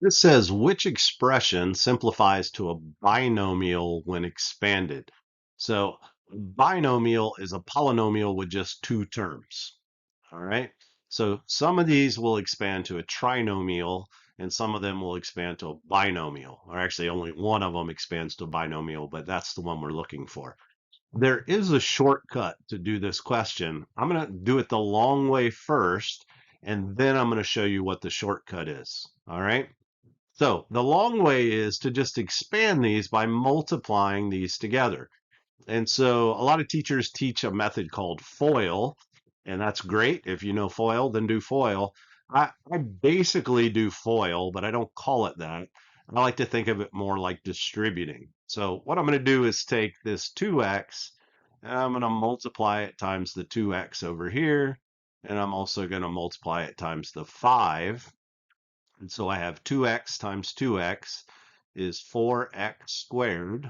This says which expression simplifies to a binomial when expanded. So binomial is a polynomial with just two terms. All right. So some of these will expand to a trinomial and some of them will expand to a binomial. Or actually only one of them expands to a binomial, but that's the one we're looking for. There is a shortcut to do this question. I'm going to do it the long way first, and then I'm going to show you what the shortcut is. All right. So the long way is to just expand these by multiplying these together. And so a lot of teachers teach a method called FOIL, and that's great. If you know FOIL, then do FOIL. I basically do FOIL, but I don't call it that. I like to think of it more like distributing. So what I'm going to do is take this 2x, and I'm going to multiply it times the 2x over here, and I'm also going to multiply it times the 5. And so I have 2x times 2x is 4x squared.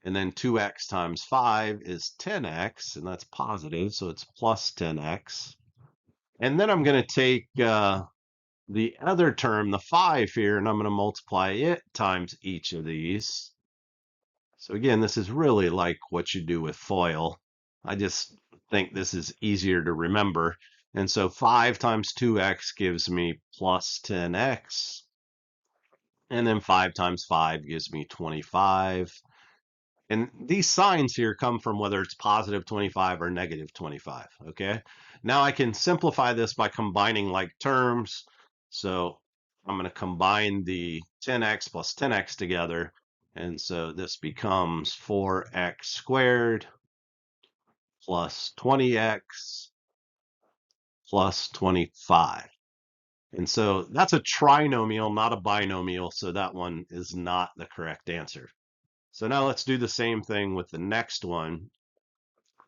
And then 2x times 5 is 10x, and that's positive, so it's plus 10x. And then I'm going to take the other term, the 5 here, and I'm going to multiply it times each of these. So again, this is really like what you do with FOIL. I just think this is easier to remember. And so 5 times 2x gives me plus 10x. And then 5 times 5 gives me 25. And these signs here come from whether it's positive 25 or negative 25, okay? Now I can simplify this by combining like terms. So I'm going to combine the 10x plus 10x together. And so this becomes 4x squared plus 20x plus 25. And so that's a trinomial, not a binomial. So that one is not the correct answer. So now let's do the same thing with the next one.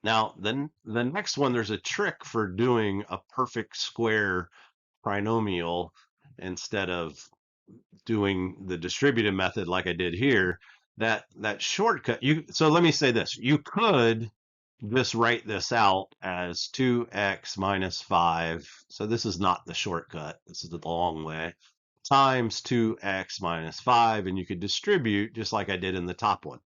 Now, then the next one, there's a trick for doing a perfect square trinomial instead of doing the distributive method like I did here. That shortcut, so let me say this. You could just write this out as 2x minus 5. So this is not the shortcut. This is the long way. Times 2x minus 5, and you could distribute just like I did in the top one.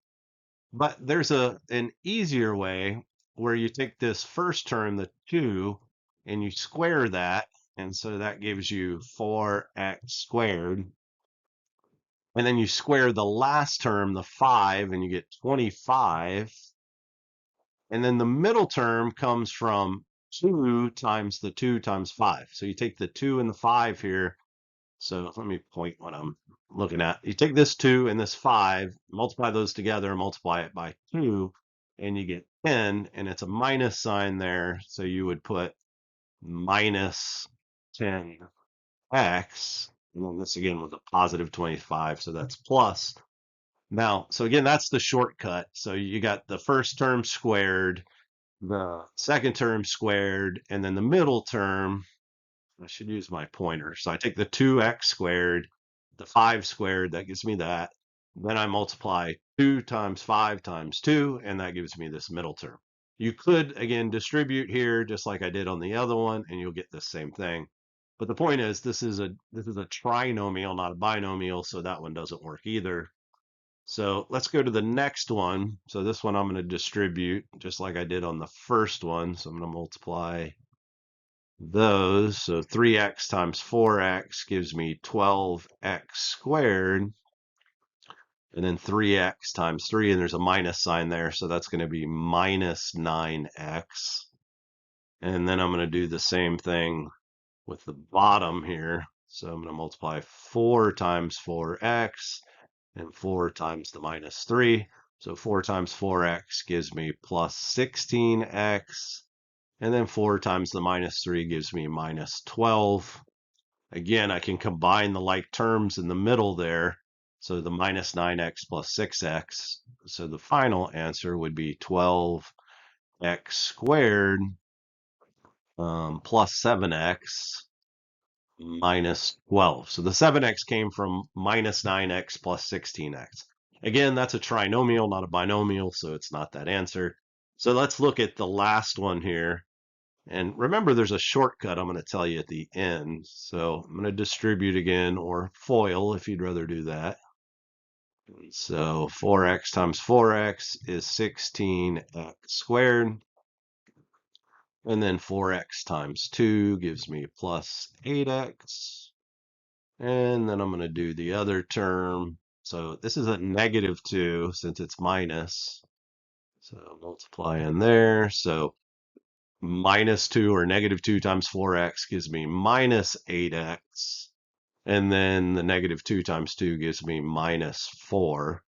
But there's an easier way where you take this first term, the 2, and you square that. And so that gives you 4x squared. And then you square the last term, the 5, and you get 25. And then the middle term comes from 2 times the 2 times 5. So you take the 2 and the 5 here. So let me point what I'm looking at. You take this 2 and this 5, multiply those together, multiply it by 2, and you get 10, and it's a minus sign there. So you would put minus 10x, and then this again was a positive 25, so that's plus. Now, so again, that's the shortcut. So you got the first term squared, the second term squared, and then the middle term, I should use my pointer. So I take the 2x squared, the 5 squared, that gives me that. Then I multiply 2 times 5 times 2, and that gives me this middle term. You could, again, distribute here just like I did on the other one, and you'll get the same thing. But the point is, this is a trinomial, not a binomial, so that one doesn't work either. So let's go to the next one. So this one I'm going to distribute just like I did on the first one. So I'm going to multiply those. So 3x times 4x gives me 12x squared. And then 3x times 3, and there's a minus sign there. So that's going to be minus 9x. And then I'm going to do the same thing with the bottom here. So I'm going to multiply 4 times 4x and 4 times the minus 3. So 4 times 4x gives me plus 16x. And then 4 times the minus 3 gives me minus 12. Again, I can combine the like terms in the middle there. So the minus 9x plus 6x. So the final answer would be 12x squared plus 7x minus 12. So the 7x came from minus 9x plus 16x. Again, that's a trinomial, not a binomial, so it's not that answer. So let's look at the last one here. And remember, there's a shortcut I'm going to tell you at the end. So I'm going to distribute again, or FOIL if you'd rather do that. So 4x times 4x is 16x squared. And then 4x times 2 gives me plus 8x. And then I'm going to do the other term. So this is a negative 2 since it's minus. So multiply in there. So minus 2 or negative 2 times 4x gives me minus 8x. And then the negative 2 times 2 gives me minus 4.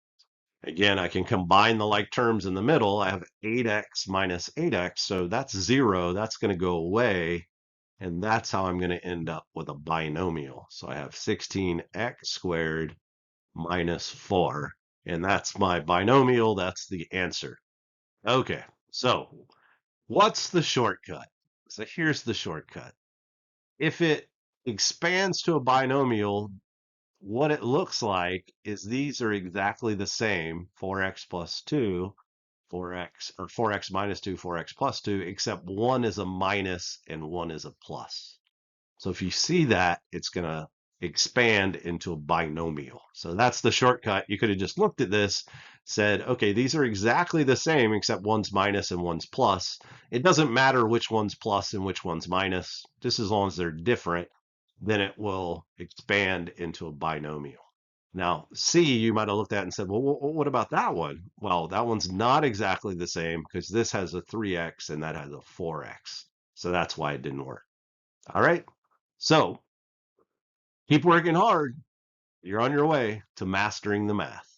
Again, I can combine the like terms in the middle. I have 8x minus 8x, so that's 0. That's going to go away. And that's how I'm going to end up with a binomial. So I have 16x squared minus 4. And that's my binomial. That's the answer. Okay, so what's the shortcut? So here's the shortcut. If it expands to a binomial, what it looks like is these are exactly the same, 4x plus 2, 4x, or 4x minus 2, 4x plus 2, except one is a minus and one is a plus. So if you see that, it's going to expand into a binomial. So that's the shortcut. You could have just looked at this, said, okay, these are exactly the same, except one's minus and one's plus. It doesn't matter which one's plus and which one's minus, just as long as they're different, then it will expand into a binomial. Now, C, you might have looked at and said, well, what about that one? Well, that one's not exactly the same because this has a 3x and that has a 4x. So that's why it didn't work. All right. So keep working hard. You're on your way to mastering the math.